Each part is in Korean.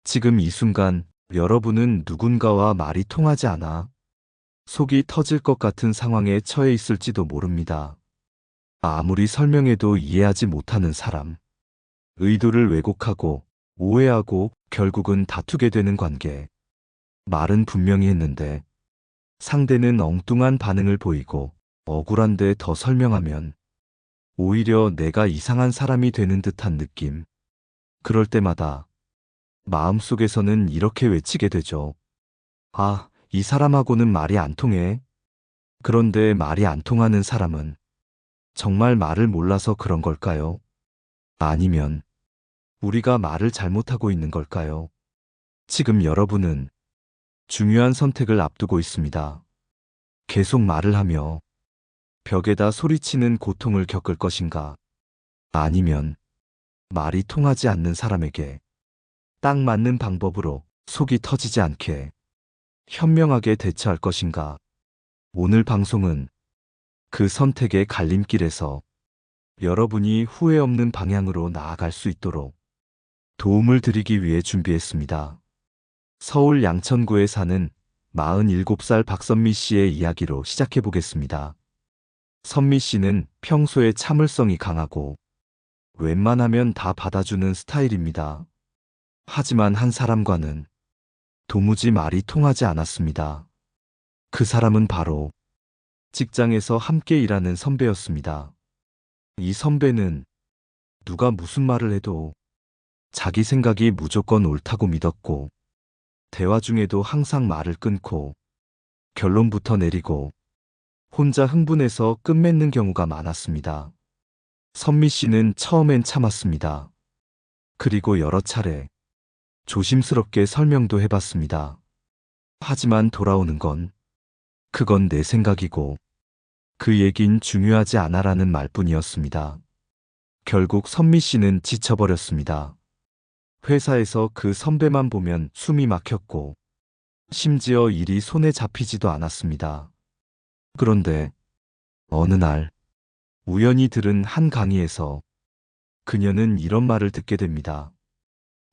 지금 이 순간 여러분은 누군가와 말이 통하지 않아 속이 터질 것 같은 상황에 처해 있을지도 모릅니다. 아무리 설명해도 이해하지 못하는 사람, 의도를 왜곡하고 오해하고 결국은 다투게 되는 관계. 말은 분명히 했는데 상대는 엉뚱한 반응을 보이고 억울한데 더 설명하면 오히려 내가 이상한 사람이 되는 듯한 느낌. 그럴 때마다 마음속에서는 이렇게 외치게 되죠. 아, 이 사람하고는 말이 안 통해. 그런데 말이 안 통하는 사람은 정말 말을 몰라서 그런 걸까요? 아니면 우리가 말을 잘못하고 있는 걸까요? 지금 여러분은 중요한 선택을 앞두고 있습니다. 계속 말을 하며 벽에다 소리치는 고통을 겪을 것인가? 아니면 말이 통하지 않는 사람에게 딱 맞는 방법으로 속이 터지지 않게 현명하게 대처할 것인가? 오늘 방송은 그 선택의 갈림길에서 여러분이 후회 없는 방향으로 나아갈 수 있도록 도움을 드리기 위해 준비했습니다. 서울 양천구에 사는 47살 박선미 씨의 이야기로 시작해 보겠습니다. 선미 씨는 평소에 참을성이 강하고 웬만하면 다 받아주는 스타일입니다. 하지만 한 사람과는 도무지 말이 통하지 않았습니다. 그 사람은 바로 직장에서 함께 일하는 선배였습니다. 이 선배는 누가 무슨 말을 해도 자기 생각이 무조건 옳다고 믿었고, 대화 중에도 항상 말을 끊고 결론부터 내리고 혼자 흥분해서 끝맺는 경우가 많았습니다. 선미 씨는 처음엔 참았습니다. 그리고 여러 차례 조심스럽게 설명도 해봤습니다. 하지만 돌아오는 건 그건 내 생각이고 그 얘긴 중요하지 않아라는 말뿐이었습니다. 결국 선미 씨는 지쳐버렸습니다. 회사에서 그 선배만 보면 숨이 막혔고 심지어 일이 손에 잡히지도 않았습니다. 그런데 어느 날 우연히 들은 한 강의에서 그녀는 이런 말을 듣게 됩니다.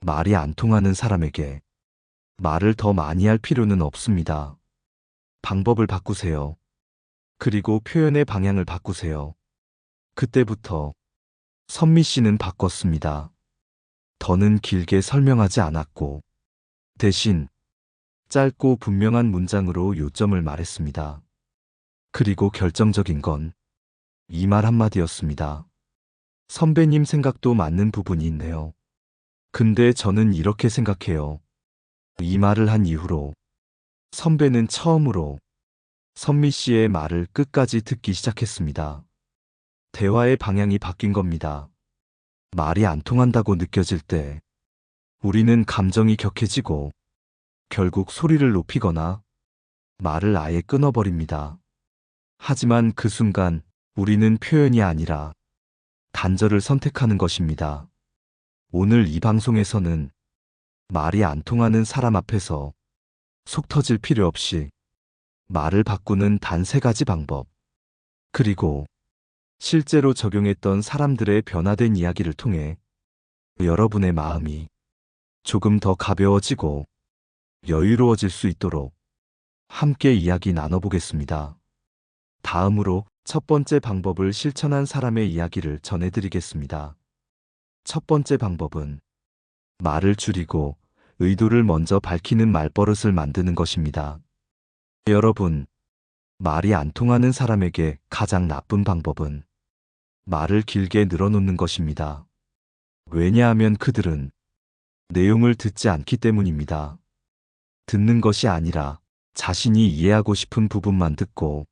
말이 안 통하는 사람에게 말을 더 많이 할 필요는 없습니다. 방법을 바꾸세요. 그리고 표현의 방향을 바꾸세요. 그때부터 선미 씨는 바꿨습니다. 더는 길게 설명하지 않았고 대신 짧고 분명한 문장으로 요점을 말했습니다. 그리고 결정적인 건 이 말 한마디였습니다. 선배님 생각도 맞는 부분이 있네요. 근데 저는 이렇게 생각해요. 이 말을 한 이후로 선배는 처음으로 선미 씨의 말을 끝까지 듣기 시작했습니다. 대화의 방향이 바뀐 겁니다. 말이 안 통한다고 느껴질 때 우리는 감정이 격해지고 결국 소리를 높이거나 말을 아예 끊어버립니다. 하지만 그 순간 우리는 표현이 아니라 단절을 선택하는 것입니다. 오늘 이 방송에서는 말이 안 통하는 사람 앞에서 속 터질 필요 없이 말을 바꾸는 단 3가지 방법, 그리고 실제로 적용했던 사람들의 변화된 이야기를 통해 여러분의 마음이 조금 더 가벼워지고 여유로워질 수 있도록 함께 이야기 나눠보겠습니다. 다음으로 첫 번째 방법을 실천한 사람의 이야기를 전해드리겠습니다. 첫 번째 방법은 말을 줄이고 의도를 먼저 밝히는 말버릇을 만드는 것입니다. 여러분, 말이 안 통하는 사람에게 가장 나쁜 방법은 말을 길게 늘어놓는 것입니다. 왜냐하면 그들은 내용을 듣지 않기 때문입니다. 듣는 것이 아니라 자신이 이해하고 싶은 부분만 듣고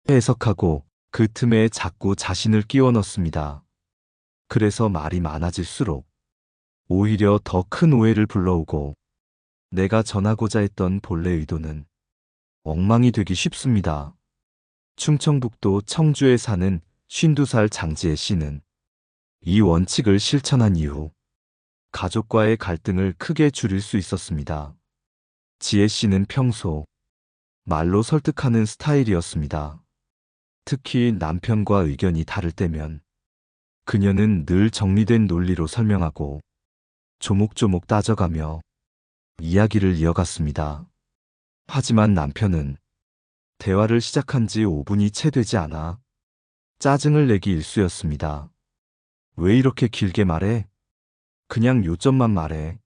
해석하고 그 틈에 자꾸 자신을 끼워 넣습니다. 그래서 말이 많아질수록 오히려 더 큰 오해를 불러오고 내가 전하고자 했던 본래 의도는 엉망이 되기 쉽습니다. 충청북도 청주에 사는 52살 장지혜 씨는 이 원칙을 실천한 이후 가족과의 갈등을 크게 줄일 수 있었습니다. 지혜 씨는 평소 말로 설득하는 스타일이었습니다. 특히 남편과 의견이 다를 때면 그녀는 늘 정리된 논리로 설명하고 조목조목 따져가며 이야기를 이어갔습니다. 하지만 남편은 대화를 시작한 지 5분이 채 되지 않아 짜증을 내기 일쑤였습니다. 왜 이렇게 길게 말해? 그냥 요점만 말해.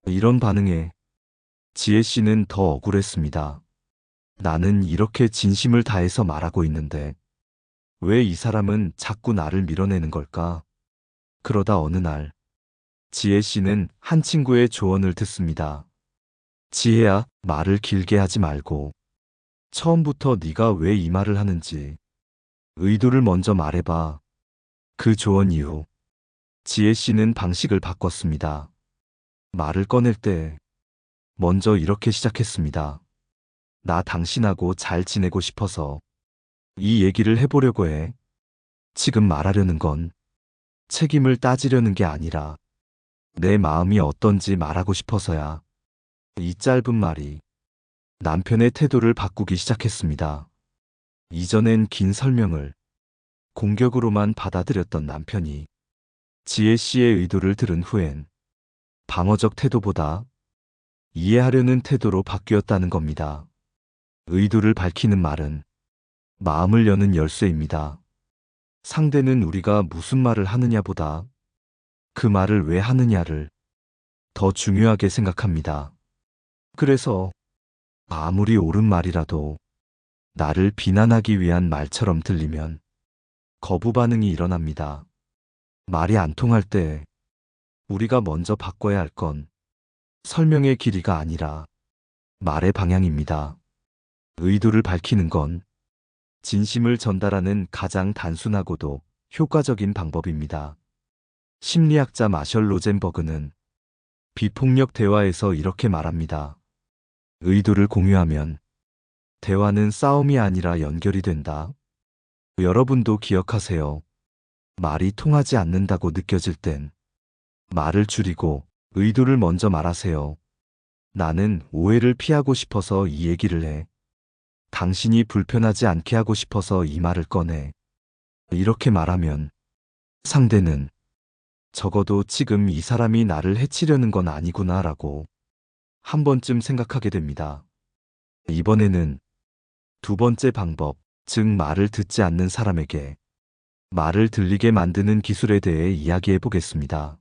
이런 반응에 지혜 씨는 더 억울했습니다. 나는 이렇게 진심을 다해서 말하고 있는데 왜 이 사람은 자꾸 나를 밀어내는 걸까? 그러다 어느 날 지혜 씨는 한 친구의 조언을 듣습니다. 지혜야, 말을 길게 하지 말고 처음부터 네가 왜 이 말을 하는지 의도를 먼저 말해봐. 그 조언 이후 지혜 씨는 방식을 바꿨습니다. 말을 꺼낼 때 먼저 이렇게 시작했습니다. 나 당신하고 잘 지내고 싶어서 이 얘기를 해보려고 해. 지금 말하려는 건 책임을 따지려는 게 아니라 내 마음이 어떤지 말하고 싶어서야. 이 짧은 말이 남편의 태도를 바꾸기 시작했습니다. 이전엔 긴 설명을 공격으로만 받아들였던 남편이 지혜 씨의 의도를 들은 후엔 방어적 태도보다 이해하려는 태도로 바뀌었다는 겁니다. 의도를 밝히는 말은 마음을 여는 열쇠입니다. 상대는 우리가 무슨 말을 하느냐보다 그 말을 왜 하느냐를 더 중요하게 생각합니다. 그래서 아무리 옳은 말이라도 나를 비난하기 위한 말처럼 들리면 거부 반응이 일어납니다. 말이 안 통할 때 우리가 먼저 바꿔야 할 건 설명의 길이가 아니라 말의 방향입니다. 의도를 밝히는 건 진심을 전달하는 가장 단순하고도 효과적인 방법입니다. 심리학자 마셜 로젠버그는 비폭력 대화에서 이렇게 말합니다. 의도를 공유하면 대화는 싸움이 아니라 연결이 된다. 여러분도 기억하세요. 말이 통하지 않는다고 느껴질 땐 말을 줄이고 의도를 먼저 말하세요. 나는 오해를 피하고 싶어서 이 얘기를 해. 당신이 불편하지 않게 하고 싶어서 이 말을 꺼내. 이렇게 말하면 상대는 적어도 지금 이 사람이 나를 해치려는 건 아니구나라고 한 번쯤 생각하게 됩니다. 이번에는 두 번째 방법, 즉 말을 듣지 않는 사람에게 말을 들리게 만드는 기술에 대해 이야기해 보겠습니다.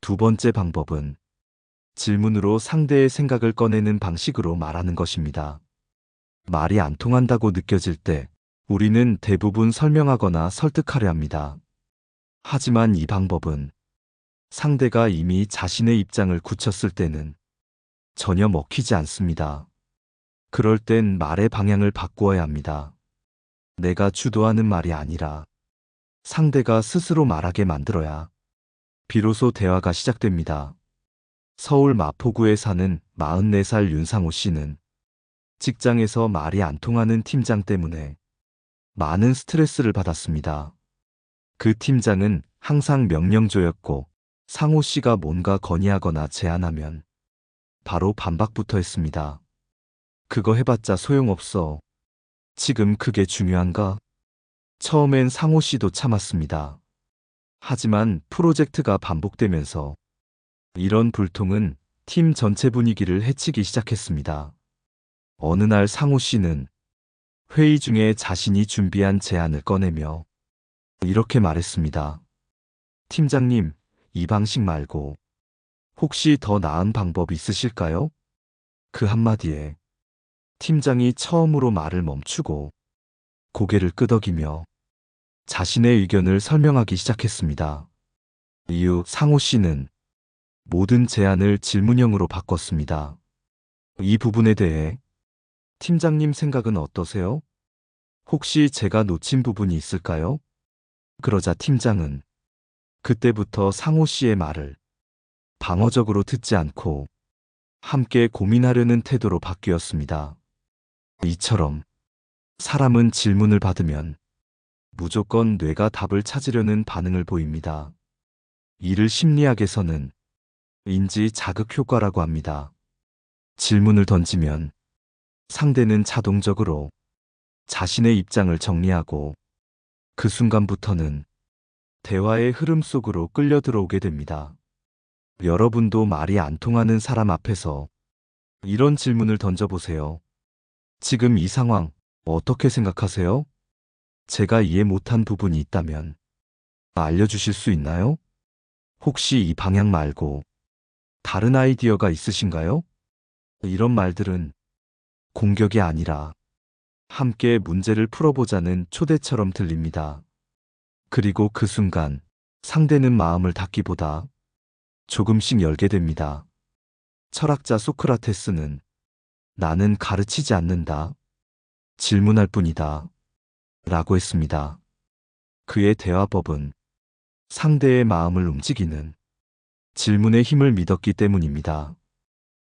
두 번째 방법은 질문으로 상대의 생각을 꺼내는 방식으로 말하는 것입니다. 말이 안 통한다고 느껴질 때 우리는 대부분 설명하거나 설득하려 합니다. 하지만 이 방법은 상대가 이미 자신의 입장을 굳혔을 때는 전혀 먹히지 않습니다. 그럴 땐 말의 방향을 바꾸어야 합니다. 내가 주도하는 말이 아니라 상대가 스스로 말하게 만들어야 비로소 대화가 시작됩니다. 서울 마포구에 사는 44살 윤상호 씨는 직장에서 말이 안 통하는 팀장 때문에 많은 스트레스를 받았습니다. 그 팀장은 항상 명령조였고 상호 씨가 뭔가 건의하거나 제안하면 바로 반박부터 했습니다. 그거 해봤자 소용없어. 지금 그게 중요한가? 처음엔 상호 씨도 참았습니다. 하지만 프로젝트가 반복되면서 이런 불통은 팀 전체 분위기를 해치기 시작했습니다. 어느 날 상호 씨는 회의 중에 자신이 준비한 제안을 꺼내며 이렇게 말했습니다. 팀장님, 이 방식 말고 혹시 더 나은 방법 있으실까요? 그 한마디에 팀장이 처음으로 말을 멈추고 고개를 끄덕이며 자신의 의견을 설명하기 시작했습니다. 이후 상호 씨는 모든 제안을 질문형으로 바꿨습니다. 이 부분에 대해 팀장님 생각은 어떠세요? 혹시 제가 놓친 부분이 있을까요? 그러자 팀장은 그때부터 상호 씨의 말을 방어적으로 듣지 않고 함께 고민하려는 태도로 바뀌었습니다. 이처럼 사람은 질문을 받으면 무조건 뇌가 답을 찾으려는 반응을 보입니다. 이를 심리학에서는 인지 자극 효과라고 합니다. 질문을 던지면 상대는 자동적으로 자신의 입장을 정리하고 그 순간부터는 대화의 흐름 속으로 끌려 들어오게 됩니다. 여러분도 말이 안 통하는 사람 앞에서 이런 질문을 던져보세요. 지금 이 상황 어떻게 생각하세요? 제가 이해 못한 부분이 있다면 알려주실 수 있나요? 혹시 이 방향 말고 다른 아이디어가 있으신가요? 이런 말들은 공격이 아니라 함께 문제를 풀어보자는 초대처럼 들립니다. 그리고 그 순간 상대는 마음을 닫기보다 조금씩 열게 됩니다. 철학자 소크라테스는 나는 가르치지 않는다. 질문할 뿐이다. 라고 했습니다. 그의 대화법은 상대의 마음을 움직이는 질문의 힘을 믿었기 때문입니다.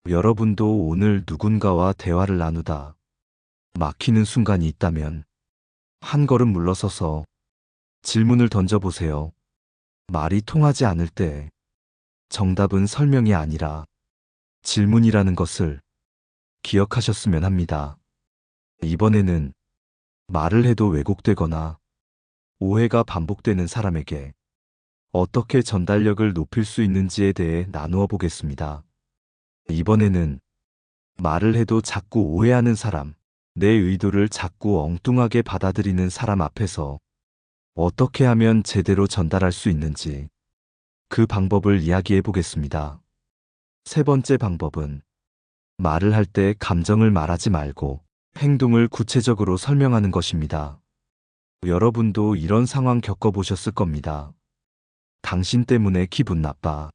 여러분도 오늘 누군가와 대화를 나누다 막히는 순간이 있다면 한 걸음 물러서서 질문을 던져보세요. 말이 통하지 않을 때 정답은 설명이 아니라 질문이라는 것을 기억하셨으면 합니다. 이번에는 말을 해도 왜곡되거나 오해가 반복되는 사람에게 어떻게 전달력을 높일 수 있는지에 대해 나누어 보겠습니다. 이번에는 말을 해도 자꾸 오해하는 사람, 내 의도를 자꾸 엉뚱하게 받아들이는 사람 앞에서 어떻게 하면 제대로 전달할 수 있는지 그 방법을 이야기해 보겠습니다. 세 번째 방법은 말을 할 때 감정을 말하지 말고 행동을 구체적으로 설명하는 것입니다. 여러분도 이런 상황 겪어보셨을 겁니다. 당신 때문에 기분 나빠.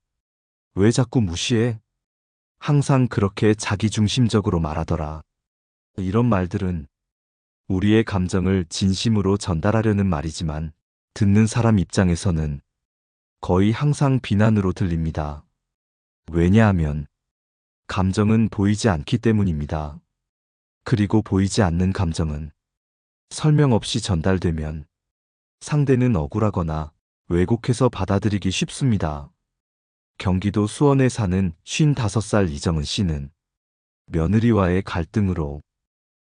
왜 자꾸 무시해? 항상 그렇게 자기중심적으로 말하더라. 이런 말들은 우리의 감정을 진심으로 전달하려는 말이지만 듣는 사람 입장에서는 거의 항상 비난으로 들립니다. 왜냐하면 감정은 보이지 않기 때문입니다. 그리고 보이지 않는 감정은 설명 없이 전달되면 상대는 억울하거나 왜곡해서 받아들이기 쉽습니다. 경기도 수원에 사는 55살 이정은 씨는 며느리와의 갈등으로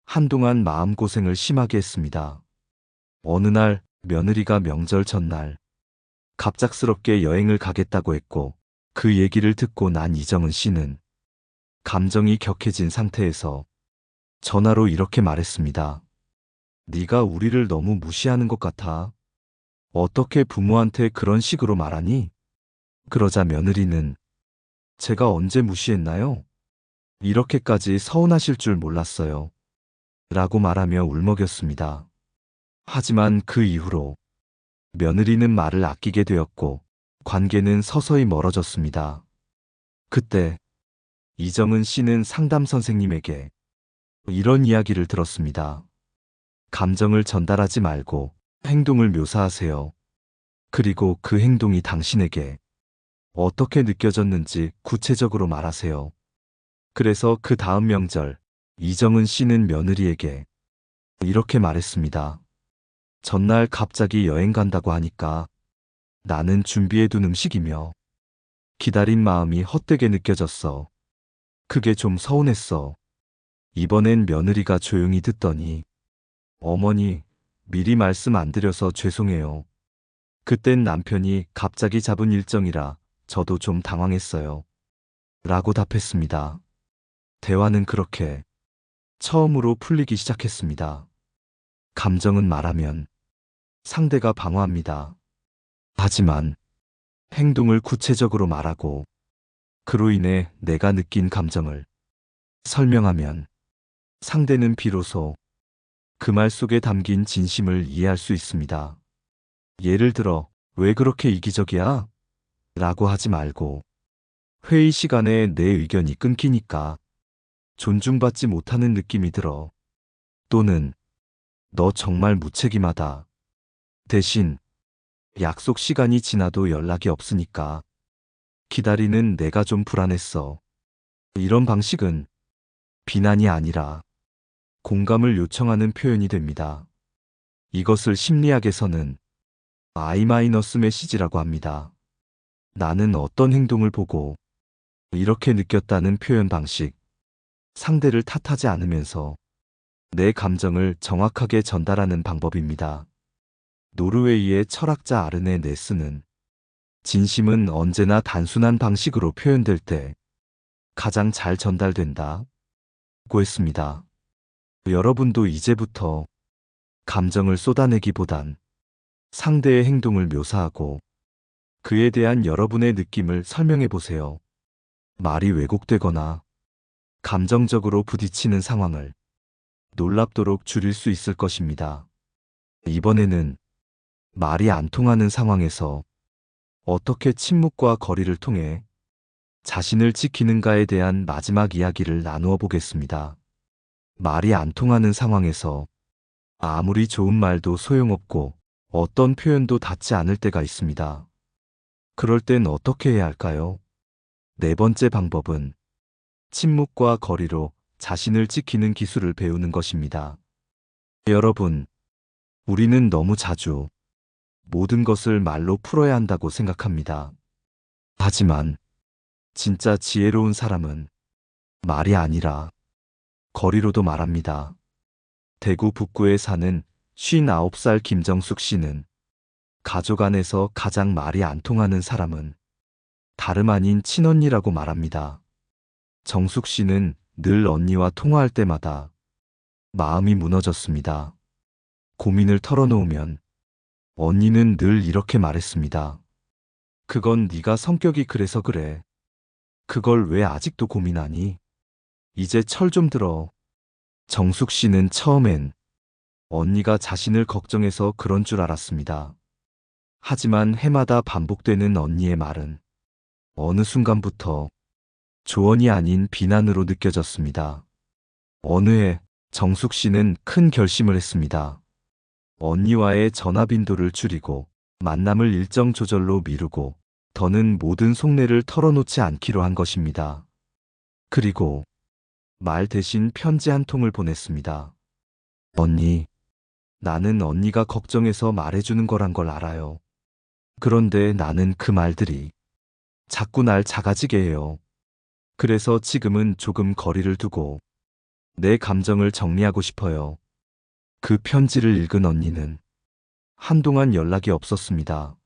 한동안 마음고생을 심하게 했습니다. 어느 날 며느리가 명절 전날 갑작스럽게 여행을 가겠다고 했고 그 얘기를 듣고 난 이정은 씨는 감정이 격해진 상태에서 전화로 이렇게 말했습니다. 네가 우리를 너무 무시하는 것 같아. 어떻게 부모한테 그런 식으로 말하니? 그러자 며느리는 제가 언제 무시했나요? 이렇게까지 서운하실 줄 몰랐어요. 라고 말하며 울먹였습니다. 하지만 그 이후로 며느리는 말을 아끼게 되었고 관계는 서서히 멀어졌습니다. 그때 이정은 씨는 상담 선생님에게 이런 이야기를 들었습니다. 감정을 전달하지 말고 행동을 묘사하세요. 그리고 그 행동이 당신에게 어떻게 느껴졌는지 구체적으로 말하세요. 그래서 그 다음 명절, 이정은 씨는 며느리에게 이렇게 말했습니다. 전날 갑자기 여행 간다고 하니까 나는 준비해둔 음식이며 기다린 마음이 헛되게 느껴졌어. 그게 좀 서운했어. 이번엔 며느리가 조용히 듣더니 어머니, 미리 말씀 안 드려서 죄송해요. 그땐 남편이 갑자기 잡은 일정이라 저도 좀 당황했어요. 라고 답했습니다. 대화는 그렇게 처음으로 풀리기 시작했습니다. 감정은 말하면 상대가 방어합니다. 하지만 행동을 구체적으로 말하고 그로 인해 내가 느낀 감정을 설명하면 상대는 비로소 그 말 속에 담긴 진심을 이해할 수 있습니다. 예를 들어, 왜 그렇게 이기적이야? 라고 하지 말고 회의 시간에 내 의견이 끊기니까 존중받지 못하는 느낌이 들어. 또는 너 정말 무책임하다. 대신 약속 시간이 지나도 연락이 없으니까 기다리는 내가 좀 불안했어. 이런 방식은 비난이 아니라 공감을 요청하는 표현이 됩니다. 이것을 심리학에서는 I-메시지라고 합니다. 나는 어떤 행동을 보고 이렇게 느꼈다는 표현 방식. 상대를 탓하지 않으면서 내 감정을 정확하게 전달하는 방법입니다. 노르웨이의 철학자 아르네 네스는 진심은 언제나 단순한 방식으로 표현될 때 가장 잘 전달된다. 고 했습니다. 여러분도 이제부터 감정을 쏟아내기보단 상대의 행동을 묘사하고 그에 대한 여러분의 느낌을 설명해 보세요. 말이 왜곡되거나 감정적으로 부딪히는 상황을 놀랍도록 줄일 수 있을 것입니다. 이번에는 말이 안 통하는 상황에서 어떻게 침묵과 거리를 통해 자신을 지키는가에 대한 마지막 이야기를 나누어 보겠습니다. 말이 안 통하는 상황에서 아무리 좋은 말도 소용없고 어떤 표현도 닿지 않을 때가 있습니다. 그럴 땐 어떻게 해야 할까요? 네 번째 방법은 침묵과 거리로 자신을 지키는 기술을 배우는 것입니다. 여러분, 우리는 너무 자주 모든 것을 말로 풀어야 한다고 생각합니다. 하지만 진짜 지혜로운 사람은 말이 아니라 거리로도 말합니다. 대구 북구에 사는 59살 김정숙 씨는 가족 안에서 가장 말이 안 통하는 사람은 다름 아닌 친언니라고 말합니다. 정숙 씨는 늘 언니와 통화할 때마다 마음이 무너졌습니다. 고민을 털어놓으면 언니는 늘 이렇게 말했습니다. 그건 네가 성격이 그래서 그래. 그걸 왜 아직도 고민하니? 이제 철 좀 들어. 정숙 씨는 처음엔 언니가 자신을 걱정해서 그런 줄 알았습니다. 하지만 해마다 반복되는 언니의 말은 어느 순간부터 조언이 아닌 비난으로 느껴졌습니다. 어느 해 정숙 씨는 큰 결심을 했습니다. 언니와의 전화 빈도를 줄이고 만남을 일정 조절로 미루고 더는 모든 속내를 털어놓지 않기로 한 것입니다. 그리고 말 대신 편지 한 통을 보냈습니다. 언니, 나는 언니가 걱정해서 말해주는 거란 걸 알아요. 그런데 나는 그 말들이 자꾸 날 작아지게 해요. 그래서 지금은 조금 거리를 두고 내 감정을 정리하고 싶어요. 그 편지를 읽은 언니는 한동안 연락이 없었습니다.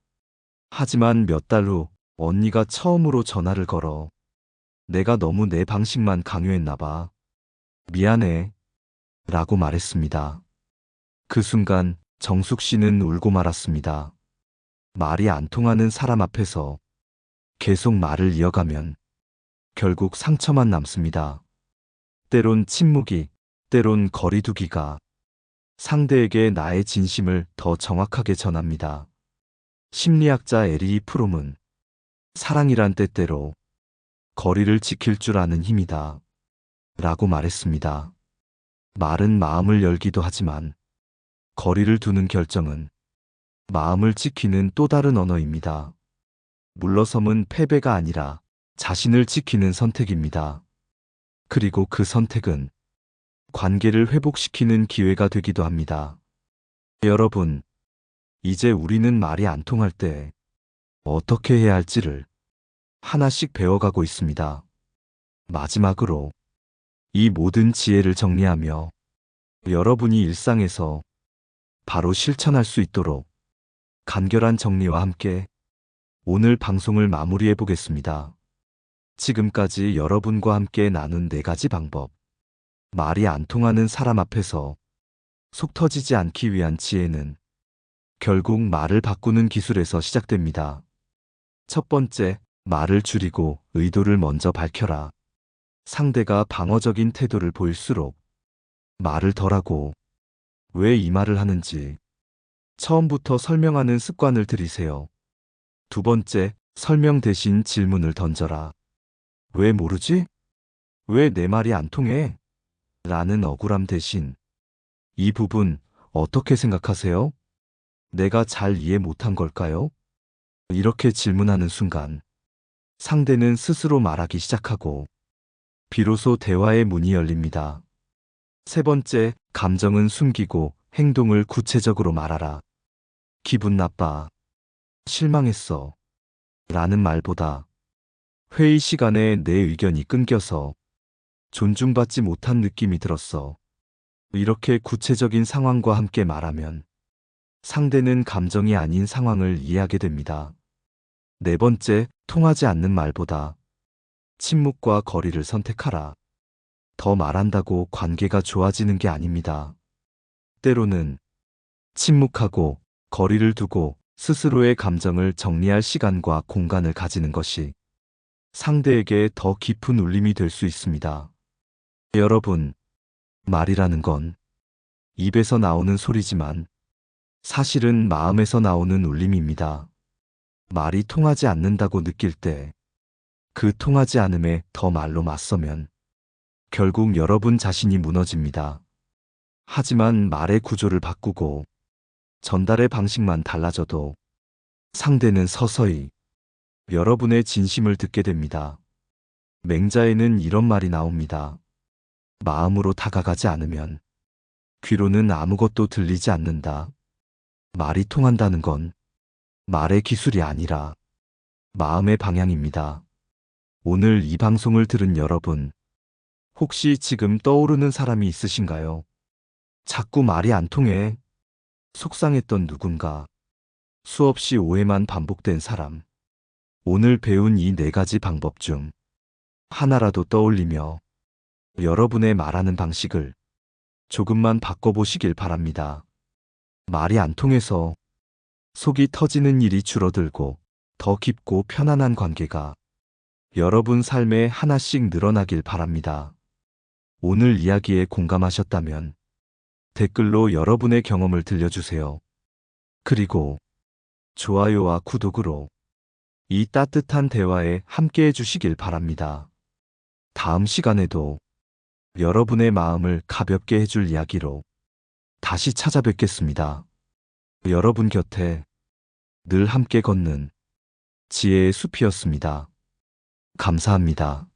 하지만 몇 달 후 언니가 처음으로 전화를 걸어 내가 너무 내 방식만 강요했나 봐. 미안해. 라고 말했습니다. 그 순간 정숙 씨는 울고 말았습니다. 말이 안 통하는 사람 앞에서 계속 말을 이어가면 결국 상처만 남습니다. 때론 침묵이, 때론 거리두기가 상대에게 나의 진심을 더 정확하게 전합니다. 심리학자 에리 프롬은 사랑이란 때때로 거리를 지킬 줄 아는 힘이다. 라고 말했습니다. 말은 마음을 열기도 하지만 거리를 두는 결정은 마음을 지키는 또 다른 언어입니다. 물러섬은 패배가 아니라 자신을 지키는 선택입니다. 그리고 그 선택은 관계를 회복시키는 기회가 되기도 합니다. 여러분, 이제 우리는 말이 안 통할 때 어떻게 해야 할지를 하나씩 배워가고 있습니다. 마지막으로 이 모든 지혜를 정리하며 여러분이 일상에서 바로 실천할 수 있도록 간결한 정리와 함께 오늘 방송을 마무리해 보겠습니다. 지금까지 여러분과 함께 나눈 4가지 방법. 말이 안 통하는 사람 앞에서 속 터지지 않기 위한 지혜는 결국 말을 바꾸는 기술에서 시작됩니다. 첫 번째, 말을 줄이고 의도를 먼저 밝혀라. 상대가 방어적인 태도를 보일수록 말을 덜하고 왜 이 말을 하는지 처음부터 설명하는 습관을 들이세요. 두 번째, 설명 대신 질문을 던져라. 왜 모르지? 왜 내 말이 안 통해? 라는 억울함 대신 이 부분 어떻게 생각하세요? 내가 잘 이해 못한 걸까요? 이렇게 질문하는 순간 상대는 스스로 말하기 시작하고 비로소 대화의 문이 열립니다. 세 번째, 감정은 숨기고 행동을 구체적으로 말하라. 기분 나빠. 실망했어. 라는 말보다 회의 시간에 내 의견이 끊겨서 존중받지 못한 느낌이 들었어. 이렇게 구체적인 상황과 함께 말하면 상대는 감정이 아닌 상황을 이해하게 됩니다. 네 번째, 통하지 않는 말보다 침묵과 거리를 선택하라. 더 말한다고 관계가 좋아지는 게 아닙니다. 때로는 침묵하고 거리를 두고 스스로의 감정을 정리할 시간과 공간을 가지는 것이 상대에게 더 깊은 울림이 될 수 있습니다. 여러분, 말이라는 건 입에서 나오는 소리지만 사실은 마음에서 나오는 울림입니다. 말이 통하지 않는다고 느낄 때 그 통하지 않음에 더 말로 맞서면 결국 여러분 자신이 무너집니다. 하지만 말의 구조를 바꾸고 전달의 방식만 달라져도 상대는 서서히 여러분의 진심을 듣게 됩니다. 맹자에는 이런 말이 나옵니다. 마음으로 다가가지 않으면 귀로는 아무것도 들리지 않는다. 말이 통한다는 건 말의 기술이 아니라 마음의 방향입니다. 오늘 이 방송을 들은 여러분, 혹시 지금 떠오르는 사람이 있으신가요? 자꾸 말이 안 통해 속상했던 누군가, 수없이 오해만 반복된 사람. 오늘 배운 이 네 가지 방법 중 하나라도 떠올리며 여러분의 말하는 방식을 조금만 바꿔보시길 바랍니다. 말이 안 통해서 속이 터지는 일이 줄어들고 더 깊고 편안한 관계가 여러분 삶에 하나씩 늘어나길 바랍니다. 오늘 이야기에 공감하셨다면 댓글로 여러분의 경험을 들려주세요. 그리고 좋아요와 구독으로 이 따뜻한 대화에 함께 해주시길 바랍니다. 다음 시간에도 여러분의 마음을 가볍게 해줄 이야기로 다시 찾아뵙겠습니다. 여러분 곁에 늘 함께 걷는 지혜의 숲이었습니다. 감사합니다.